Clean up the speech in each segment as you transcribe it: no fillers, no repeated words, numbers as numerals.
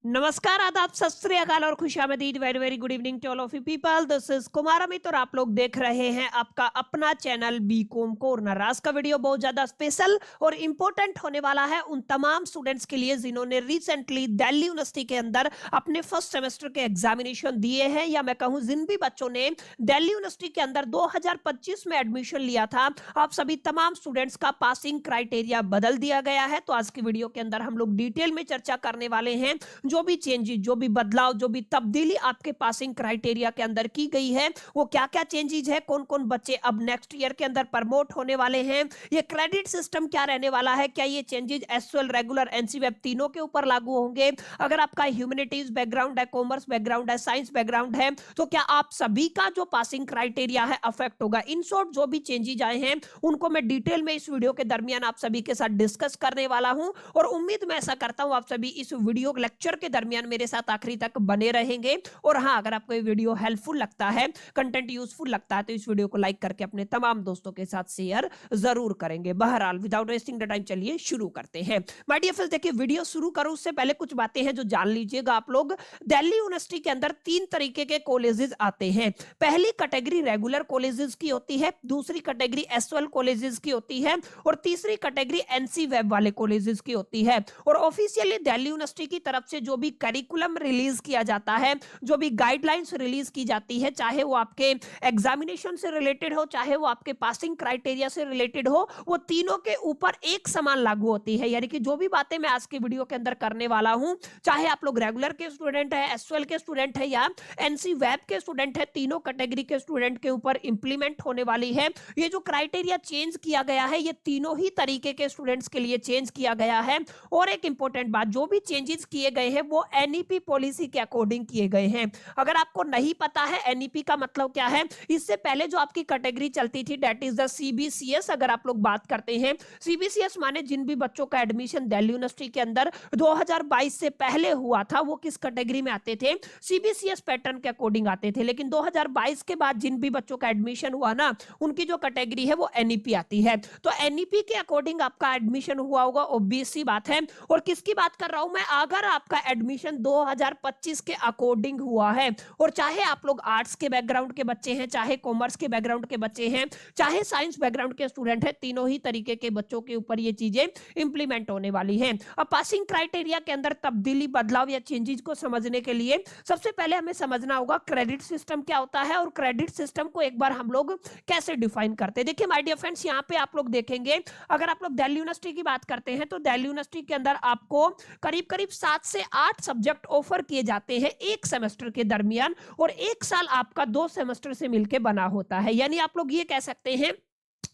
नमस्कार, आदाब, सत श्री अकाल और खुशामदीद। Very very good evening to all of you people. This is Kumar Amit और आप लोग देख रहे हैं आपका अपना चैनल बीकॉम कॉर्नर। आज का वीडियो बहुत ज्यादा स्पेशल और इंपॉर्टेंट होने वाला है उन तमाम स्टूडेंट्स के लिए जिन्होंने रिसेंटली दिल्ली यूनिवर्सिटी के अंदर अपने फर्स्ट सेमेस्टर के एग्जामिनेशन दिए हैं, या मैं कहूं जिन भी बच्चों ने दिल्ली यूनिवर्सिटी के अंदर 2025 में एडमिशन लिया था, आप सभी तमाम स्टूडेंट्स का पासिंग क्राइटेरिया बदल दिया गया है। तो आज की वीडियो के अंदर हम लोग डिटेल में चर्चा करने वाले हैं जो भी चेंजेस, जो भी बदलाव, जो भी तब्दीली आपके पासिंग क्राइटेरिया के अंदर की गई है, वो क्या क्या चेंजेस है, कौन कौन बच्चे अब नेक्स्ट ईयर के अंदर प्रमोट होने वाले हैं, ये क्रेडिट सिस्टम क्या रहने वाला है, क्या ये changes SL, regular, NC web तीनों के ऊपर लागू होंगे, अगर आपका ह्यूमैनिटीज बैकग्राउंड है, कॉमर्स बैकग्राउंड है, साइंस बैकग्राउंड है, तो क्या आप सभी का जो पासिंग क्राइटेरिया है अफेक्ट होगा। इन शॉर्ट जो भी चेंजेस आए हैं उनको मैं डिटेल में इस वीडियो के दरमियान आप सभी के साथ डिस्कस करने वाला हूं, और उम्मीद मैं ऐसा करता हूं आप सभी इस वीडियो लेक्चर के दरमियान मेरे साथ आखिरी तक बने रहेंगे। और हाँ, अगर आपको ये वीडियो हेल्पफुल लगता है, कंटेंट यूजफुल लगता है, तो इस वीडियो को लाइक करके अपने तमाम दोस्तों के साथ शेयर जरूर करेंगे। बहरहाल विदाउट वेस्टिंग द टाइम चलिए शुरू करते हैं। माय डियर फ्रेंड्स, देखिए वीडियो शुरू करूं उससे पहले कुछ बातें हैं जो जान लीजिएगा आप लोग। दिल्ली यूनिवर्सिटी के अंदर तीन तरीके के कॉलेजेस आते हैं। पहली कैटेगरी रेगुलर कॉलेजेस की होती है, दूसरी कैटेगरी एसएल कॉलेजेस की होती है, और तीसरी कैटेगरी एनसी वेब वाले कॉलेजेस की होती है। और ऑफिशियली दिल्ली यूनिवर्सिटी की तरफ से जो भी करिकुलम रिलीज किया जाता है, जो भी गाइडलाइंस रिलीज की जाती है, चाहे वो आपके एग्जामिनेशन से रिलेटेड हो, चाहे वो आपके पासिंग क्राइटेरिया से रिलेटेड हो, वो तीनों के ऊपर एक समान लागू होती है। यानी कि जो भी बातें मैं आज के वीडियो के अंदर करने वाला हूं, चाहे आप लोग रेगुलर के स्टूडेंट है, एसएल के स्टूडेंट है, या एनसी वेब के स्टूडेंट है, तीनों कैटेगरी के स्टूडेंट के ऊपर इंप्लीमेंट होने वाली है। ये जो क्राइटेरिया चेंज किया गया है, ये तीनों ही तरीके के स्टूडेंट्स के लिए चेंज किया गया है। और एक इंपॉर्टेंट बात, जो भी चेंजेस किए गए हैं वो एनईपी पॉलिसी के अकॉर्डिंग किए गए हैं। अगर आपको नहीं पता है एनईपी का मतलब क्या है, इससे पहले जो आपकी कैटेगरी चलती थी दैट इज द सीबीसीएस। अगर आप लोग बात करते हैं सीबीसीएस माने जिन भी बच्चों का एडमिशन दिल्ली यूनिवर्सिटी के अंदर 2022 से पहले हुआ था, वो किस कैटेगरी में आते थे, सीबीसीएस पैटर्न के अकॉर्डिंग आते थे। लेकिन 2022 के बाद जिन भी बच्चों का एडमिशन हुआ ना, उनकी जो कैटेगरी है वो एनईपी आती है। तो एनईपी के अकॉर्डिंग आपका एडमिशन हुआ होगा, ऑब्वियस सी बात है। और किसकी बात कर रहा हूं मैं, अगर आपका एडमिशन 2025 के अकॉर्डिंग हुआ है, और चाहे आप लोग आर्ट्स के बैकग्राउंड के बच्चे हैं, चाहे कॉमर्स के बैकग्राउंड के बच्चे हैं, चाहे साइंस बैकग्राउंड के स्टूडेंट हैं, तीनों ही तरीके के बच्चों के ऊपर ये चीजें इंप्लीमेंट होने वाली हैं। अब पासिंग क्राइटेरिया के अंदर तब्दीली, बदलाव या चेंजेस को समझने के लिए सबसे पहले हमें समझना होगा क्रेडिट सिस्टम क्या होता है, और क्रेडिट सिस्टम को एक बार हम लोग कैसे डिफाइन करते हैं। देखिए माय डियर फ्रेंड्स, यहाँ पे आप लोग देखेंगे, अगर आप लोग दिल्ली यूनिवर्सिटी की बात करते हैं तो दिल्ली यूनिवर्सिटी के अंदर आपको करीब करीब 7 से 8 सब्जेक्ट ऑफर किए जाते हैं एक सेमेस्टर के दरमियान, और एक साल आपका 2 सेमेस्टर से मिलकर बना होता है। यानी आप लोग ये कह सकते हैं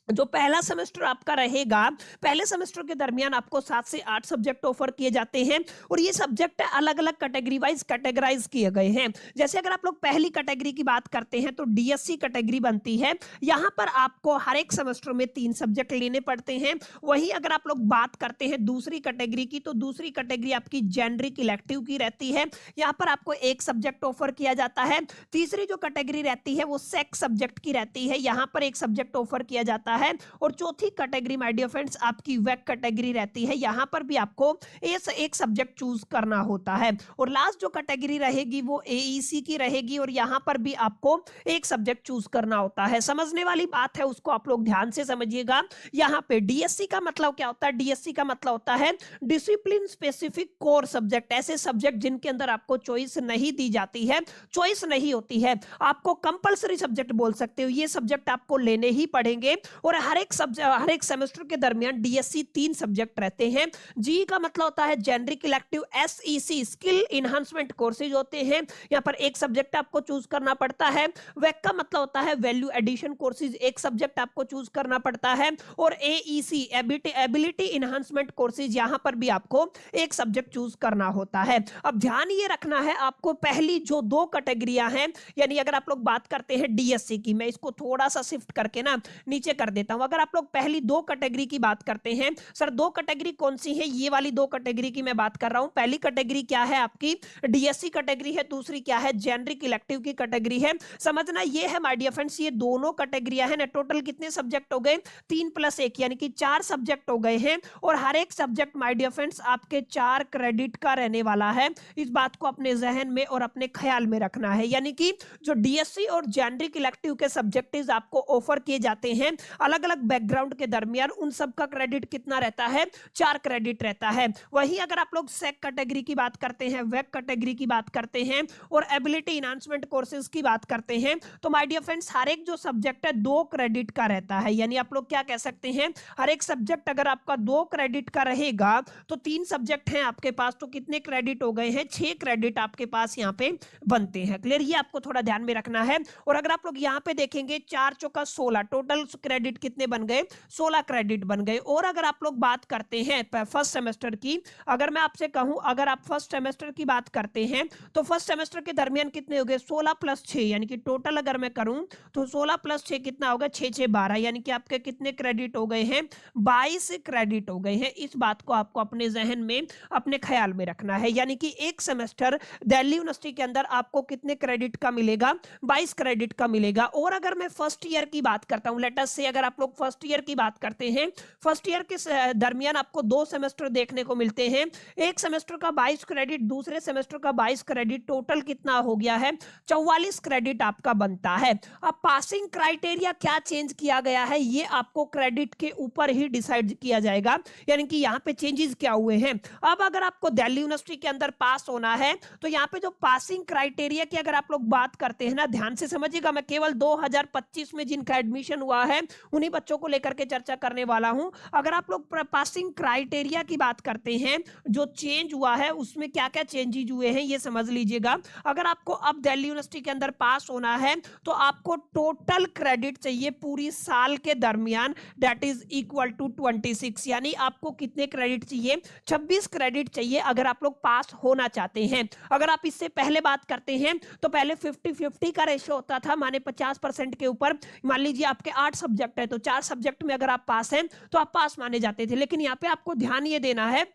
जो पहला सेमेस्टर आपका रहेगा, पहले सेमेस्टर के दरमियान आपको 7 से 8 सब्जेक्ट ऑफर किए जाते हैं, और ये सब्जेक्ट अलग अलग कैटेगरी वाइज कैटेगराइज किए गए हैं। जैसे अगर आप लोग पहली कैटेगरी की बात करते हैं तो डीएससी कैटेगरी बनती है, यहां पर आपको हर एक सेमेस्टर में 3 सब्जेक्ट लेने पड़ते हैं। वहीं अगर आप लोग बात करते हैं दूसरी कैटेगरी की, तो दूसरी कैटेगरी आपकी जेनरिक इलेक्टिव की रहती है, यहां पर आपको 1 सब्जेक्ट ऑफर किया जाता है। तीसरी जो कैटेगरी रहती है वो सेक्स सब्जेक्ट की रहती है, यहां पर 1 सब्जेक्ट ऑफर किया जाता है। और चौथी कैटेगरी माय डियर फ्रेंड्स आपकी वेक कैटेगरी रहती है, यहां पर भी आपको एक सब्जेक्ट चूज करना होता है। और लास्ट जो कैटेगरी रहेगी वो एईसी की रहेगी, और यहां पर भी आपको 1 सब्जेक्ट चूज करना होता है। समझने वाली बात है, उसको आप लोग ध्यान से समझिएगा। यहां पे डीएससी का मतलब क्या होता है, डीएससी का मतलब होता है डिसिप्लिन स्पेसिफिक कोर सब्जेक्ट, ऐसे सब्जेक्ट जिनके अंदर आपको चॉइस नहीं दी जाती है, चॉइस नहीं होती है, आपको कंपलसरी सब्जेक्ट बोल सकते हो, ये सब्जेक्ट आपको लेने ही पड़ेंगे। और हर एक सेमेस्टर के दरमियान डीएससी 3 सब्जेक्ट रहते हैं। जी का मतलब होता है generic elective, SEC skill enhancement courses होते हैं, यहाँ पर 1 सब्जेक्ट आपको चूज करना पड़ता है। वेक का मतलब होता है वैल्यू एडिशन कोर्सेज, 1 सब्जेक्ट आपको चूज करना पड़ता है। और एईसी एबिलिटी इनहांसमेंट कोर्सेज, यहाँ पर भी आपको 1 सब्जेक्ट चूज करना होता है। अब ध्यान ये रखना है आपको, पहली जो 2 कैटेगरियां हैं, यानी अगर आप लोग बात करते हैं डीएससी की, मैं इसको थोड़ा सा शिफ्ट करके ना नीचे कर देता हूं। अगर आप लोग पहली दो कैटेगरी की बात करते हैं, सर दो कैटेगरी कौन सी है, ये वाली दो कैटेगरी की मैं बात कर रहा हूं। पहली कैटेगरी क्या है आपकी डीएससी कैटेगरी है, दूसरी क्या है जेनरिक इलेक्टिव की कैटेगरी है। समझना ये है माय डियर फ्रेंड्स, ये दोनों कैटेगरियां हैं ना। टोटल कितने सब्जेक्ट हो गए, 3+1 यानी कि 4 सब्जेक्ट हो गए हैं, और हर एक सब्जेक्ट माय डियर फ्रेंड्स आपके 4 क्रेडिट का रहने वाला है। इस बात को अपने जहन में और अपने ख्याल में रखना है। यानी कि जो डीएससी और जेनरिक इलेक्टिव के सब्जेक्टिव्स आपको ऑफर किए जाते हैं अलग अलग बैकग्राउंड के दरमियान, उन सब का क्रेडिट कितना रहता है, 4 क्रेडिट रहता है। वही अगर आप लोग सेक कैटेगरी की बात करते हैं, वेक कैटेगरी की बात करते हैं और एबिलिटी इनहांसमेंट कोर्सेज की बात करते हैं, तो माय डियर फ्रेंड्स हर एक जो सब्जेक्ट है 2 क्रेडिट का रहता है। यानी आप लोग क्या कह सकते हैं, हर एक सब्जेक्ट अगर आपका 2 क्रेडिट का रहेगा तो 3 सब्जेक्ट हैं आपके पास, तो कितने क्रेडिट हो गए हैं, 6 क्रेडिट आपके पास यहाँ पे बनते हैं। क्लियर, ये आपको थोड़ा ध्यान में रखना है। और अगर आप लोग यहाँ पे देखेंगे 4 चौका 16, टोटल क्रेडिट कितने बन गए, 16 क्रेडिट बन गए। और अगर आप लोग बात करते हैं फर्स्ट सेमेस्टर की, अगर मैं आपसे कहूं अगर आप फर्स्ट सेमेस्टर की बात करते हैं तो फर्स्ट सेमेस्टर के दरमियान कितने हो गए, 16+6 यानी कि टोटल अगर मैं करूं तो 16+6 कितना होगा, 6×6 12, यानी कि आपके कितने क्रेडिट हो गए हैं, 22 क्रेडिट हो गए हैं। इस बात को आपको अपने जहन में अपने ख्याल में रखना है। यानी कि एक सेमेस्टर दिल्ली यूनिवर्सिटी के अंदर आपको कितने क्रेडिट का मिलेगा, 22 क्रेडिट का मिलेगा। और अगर मैं फर्स्ट ईयर की बात करता हूं, लेट अस से अगर आप लोग फर्स्ट ईयर की बात करते हैं, फर्स्ट ईयर के दरमियान आपको 2 सेमेस्टर देखने को मिलते हैं, एक सेमेस्टर का 22 क्रेडिट, दूसरे सेमेस्टर का 22 क्रेडिट, टोटल कितना हो गया है, 44 क्रेडिट आपका बनता है। अब पासिंग क्राइटेरिया क्या चेंज किया गया है, ये आपको क्रेडिट के ऊपर ही डिसाइड किया जाएगा। यानी कि यहाँ पे चेंजेस क्या हुए हैं। अब अगर आपको दिल्ली यूनिवर्सिटी के अंदर पास होना है तो यहाँ पे जो पासिंग क्राइटेरिया की अगर आप लोग बात करते हैं ना, ध्यान से समझिएगा, मैं केवल 2025 में जिनका एडमिशन हुआ है उन्हीं बच्चों को लेकर के चर्चा करने वाला हूं। अगर आप लोग पासिंग क्राइटेरिया की बात करते हैं, जो चेंज हुआ है उसमें क्या क्या चेंजेस हुए हैं ये समझ लीजिएगा। अगर आपको अब दिल्ली यूनिवर्सिटी के अंदर पास होना है तो आपको टोटल क्रेडिट चाहिए पूरी साल के दरमियान, दैट इज इक्वल टू 26, यानी आपको कितने क्रेडिट चाहिए, 26 क्रेडिट चाहिए अगर आप लोग पास होना चाहते हैं। अगर आप इससे पहले बात करते हैं तो पहले 50-50 का रेशियो होता था, माने 50% के ऊपर, मान लीजिए आपके 8 सब्जेक्ट है तो 4 सब्जेक्ट में अगर आप पास हैं तो आप पास माने जाते थे। लेकिन यहाँ पे आपको ध्यान ये देना है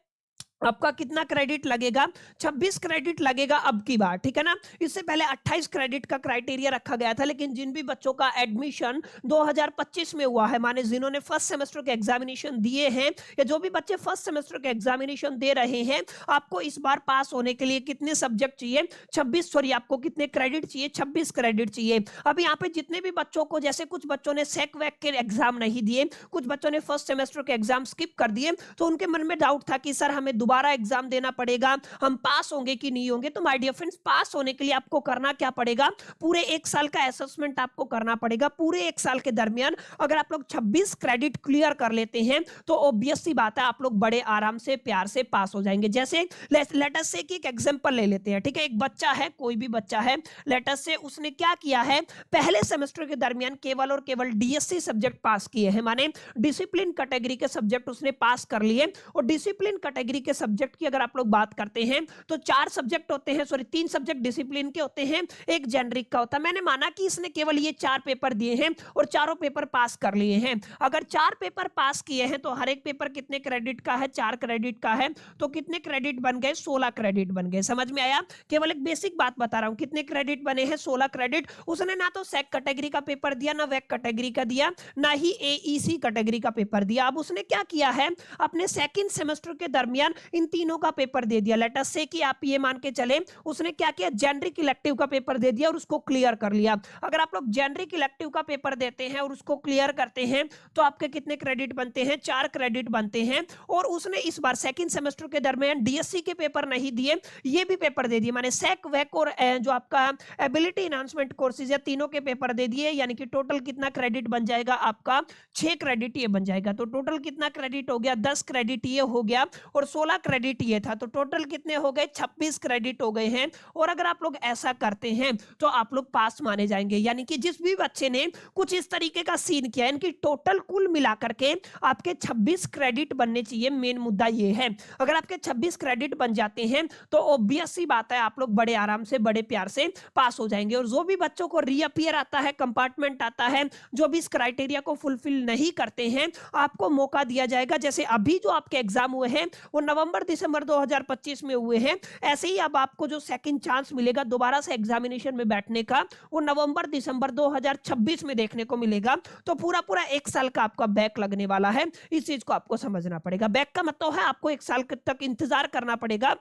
आपका कितना क्रेडिट लगेगा, 26 क्रेडिट लगेगा अब की बार, ठीक है ना। इससे पहले 28 क्रेडिट का क्राइटेरिया रखा गया था, लेकिन जिन भी बच्चों का एडमिशन 2025 में हुआ है, माने जिन्होंने फर्स्ट सेमेस्टर के एग्जामिनेशन दिए हैं या जो भी बच्चे फर्स्ट सेमेस्टर के एग्जामिनेशन दे रहे हैं, आपको इस बार पास होने के लिए कितने सब्जेक्ट चाहिए, 26, सॉरी आपको कितने क्रेडिट चाहिए, 26 क्रेडिट चाहिए। अब यहाँ पे जितने भी बच्चों को, जैसे कुछ बच्चों ने सेक वैक के एग्जाम नहीं दिए, कुछ बच्चों ने फर्स्ट सेमेस्टर के एग्जाम स्किप कर दिए, तो उनके मन में डाउट था कि सर हमें दोबारा एग्जाम देना पड़ेगा, हम पास होंगे कि नहीं होंगे। तो माय डियर फ्रेंड्स, पास होने के लिए आपको करना क्या पड़ेगा, पूरे 1 साल का असेसमेंट आपको करना पड़ेगा। पूरे 1 साल के दरमियान अगर आप लोग 26 क्रेडिट क्लियर कर लेते हैं तो ऑब्वियस सी बात है आप लोग बड़े आराम से प्यार से पास हो जाएंगे। जैसे लेट अस से कि एक एग्जांपल ले लेते हैं, ठीक है। एक बच्चा है, कोई भी बच्चा है, लेट अस से उसने क्या किया है, पहले सेमेस्टर के दरमियान केवल और केवल डीएससी सब्जेक्ट पास किए हैं, माने डिसिप्लिन कैटेगरी के सब्जेक्ट उसने पास कर लिए। और डिसिप्लिन कैटेगरी के सब्जेक्ट की अगर आप लोग बात करते हैं तो 4 सब्जेक्ट होते हैं, सॉरी 3 सब्जेक्ट डिसिप्लिन के होते हैं, एक जेनरिक का होता है। मैंने माना कि इसने केवल ये 4 पेपर दिए हैं और चारों पेपर पास कर लिए हैं। अगर 4 पेपर पास किए हैं तो हर एक पेपर कितने क्रेडिट का है, 4 क्रेडिट का है, तो कितने क्रेडिट बन गए, 16 क्रेडिट बन गए। समझ में आया, केवल एक बेसिक बात बता रहा हूं, कितने क्रेडिट बने हैं, 16 क्रेडिट। उसने ना तो सेक कैटेगरी का पेपर दिया, ना वेक कैटेगरी का दिया, ना ही एईसी कैटेगरी का पेपर दिया। अब उसने क्या किया है, अपने सेकंड सेमेस्टर के दरमियान इन तीनों का पेपर दे दिया। लेट अस से कि आप ये मान के चले उसने क्या किया, जेनरिक इलेक्टिव का पेपर दे दिया और उसको क्लियर कर लिया। अगर आप लोग जेनरिक इलेक्टिव का पेपर देते हैं और उसको क्लियर करते हैं तो आपके कितने क्रेडिट बनते हैं, 4 क्रेडिट बनते हैं। और उसने इस बार सेकंड सेमेस्टर के दरमियान डीएससी के पेपर नहीं दिए, ये भी पेपर दे दिए, माने सेक वेक और जो आपका एबिलिटी एनहांसमेंट कोर्सेज है, तीनों के पेपर दे दिए। यानी कि टोटल कितना क्रेडिट बन जाएगा आपका, 6 क्रेडिट ये बन जाएगा। तो टोटल कितना क्रेडिट हो गया, 10 क्रेडिट ये हो गया। और 16 16 क्रेडिट ये था, तो टोटल कितने हो गए? 26 क्रेडिट हो गए हैं। और अगर आप लोग ऐसा करते हैं तो आप लोग पास माने जाएंगे। यानी कि जिस भी बच्चे ने कुछ इस तरीके का सीन किया, इनकी टोटल कुल मिलाकर के आपके 26 क्रेडिट बनने चाहिए। मेन मुद्दा ये है, अगर आपके 26 क्रेडिट बन जाते हैं तो ऑब्वियस सी बात है आप लोग बड़े आराम से, बड़े प्यार से पास हो जाएंगे। और जो भी बच्चों को रीअपियर आता है, कंपार्टमेंट आता है, जो भी इस क्राइटेरिया को फुलफिल नहीं करते हैं, आपको मौका दिया जाएगा। जैसे अभी जो आपके एग्जाम हुए हैं वो नवंबर दिसंबर 2025 में हुए हैं, ऐसे ही अब आपको जो सेकंड चांस मिलेगा दोबारा से एग्जामिनेशन में बैठने का, वो नवंबर दिसंबर 2026 में देखने को मिलेगा। तो पूरा पूरा 1 साल का आपका बैक लगने वाला है। इस चीज को आपको समझना पड़ेगा। बैक का मतलब है आपको 1 साल तक इंतजार करना पड़ेगा,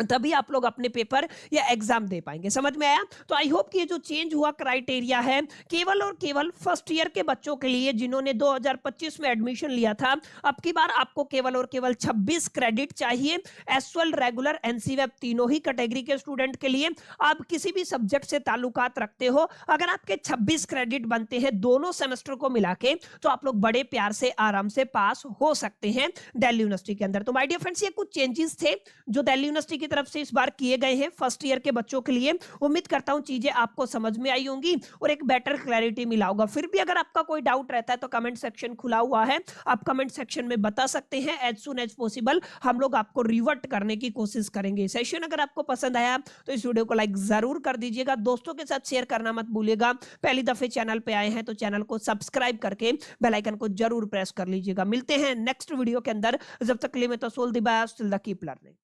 तभी आप लोग अपने पेपर या एग्जाम दे पाएंगे। समझ में आया? तो आई होप कि ये जो चेंज हुआ क्राइटेरिया है केवल और केवल फर्स्ट ईयर के बच्चों के लिए जिन्होंने 2025 में एडमिशन लिया था। अब की बार आपको केवल और केवल 26 क्रेडिट चाहिए, एसवाल, रेगुलर, एनसीवेब तीनों ही कैटेगरी के स्टूडेंट के लिए। आप किसी भी सब्जेक्ट से ताल्लुकात रखते हो, अगर आपके 26 क्रेडिट बनते हैं दोनों सेमेस्टर को मिला के, तो आप लोग बड़े प्यार से आराम से पास हो सकते हैं दिल्ली यूनिवर्सिटी के अंदर। तो माय डियर फ्रेंड्स, ये कुछ चेंजेस थे जो दिल्ली यूनिवर्सिटी की तरफ से इस बार किए गए हैं फर्स्ट ईयर के बच्चों के लिए। उम्मीद करता हूं चीजें आपको समझ में आई होंगी और एक बेटर क्लैरिटी मिला होगा। फिर भी अगर आपका कोई डाउट रहता है तो कमेंट सेक्शन खुला हुआ है, आप कमेंट सेक्शन में बता सकते हैं। एज सुन एज पॉसिबल हम लोग आपको रिवर्ट करने की कोशिश करेंगे। सेशन अगर आपको पसंद आया तो इस वीडियो को लाइक जरूर कर दीजिएगा, दोस्तों के साथ शेयर करना मत भूलिएगा। पहली दफे चैनल पे आए हैं तो चैनल को सब्सक्राइब करके बेल आइकन को जरूर प्रेस कर लीजिएगा। मिलते हैं नेक्स्ट वीडियो के अंदर, जब तक के लिए मैं तो सोल दी बाय, स्टिल द कीप लर्निंग।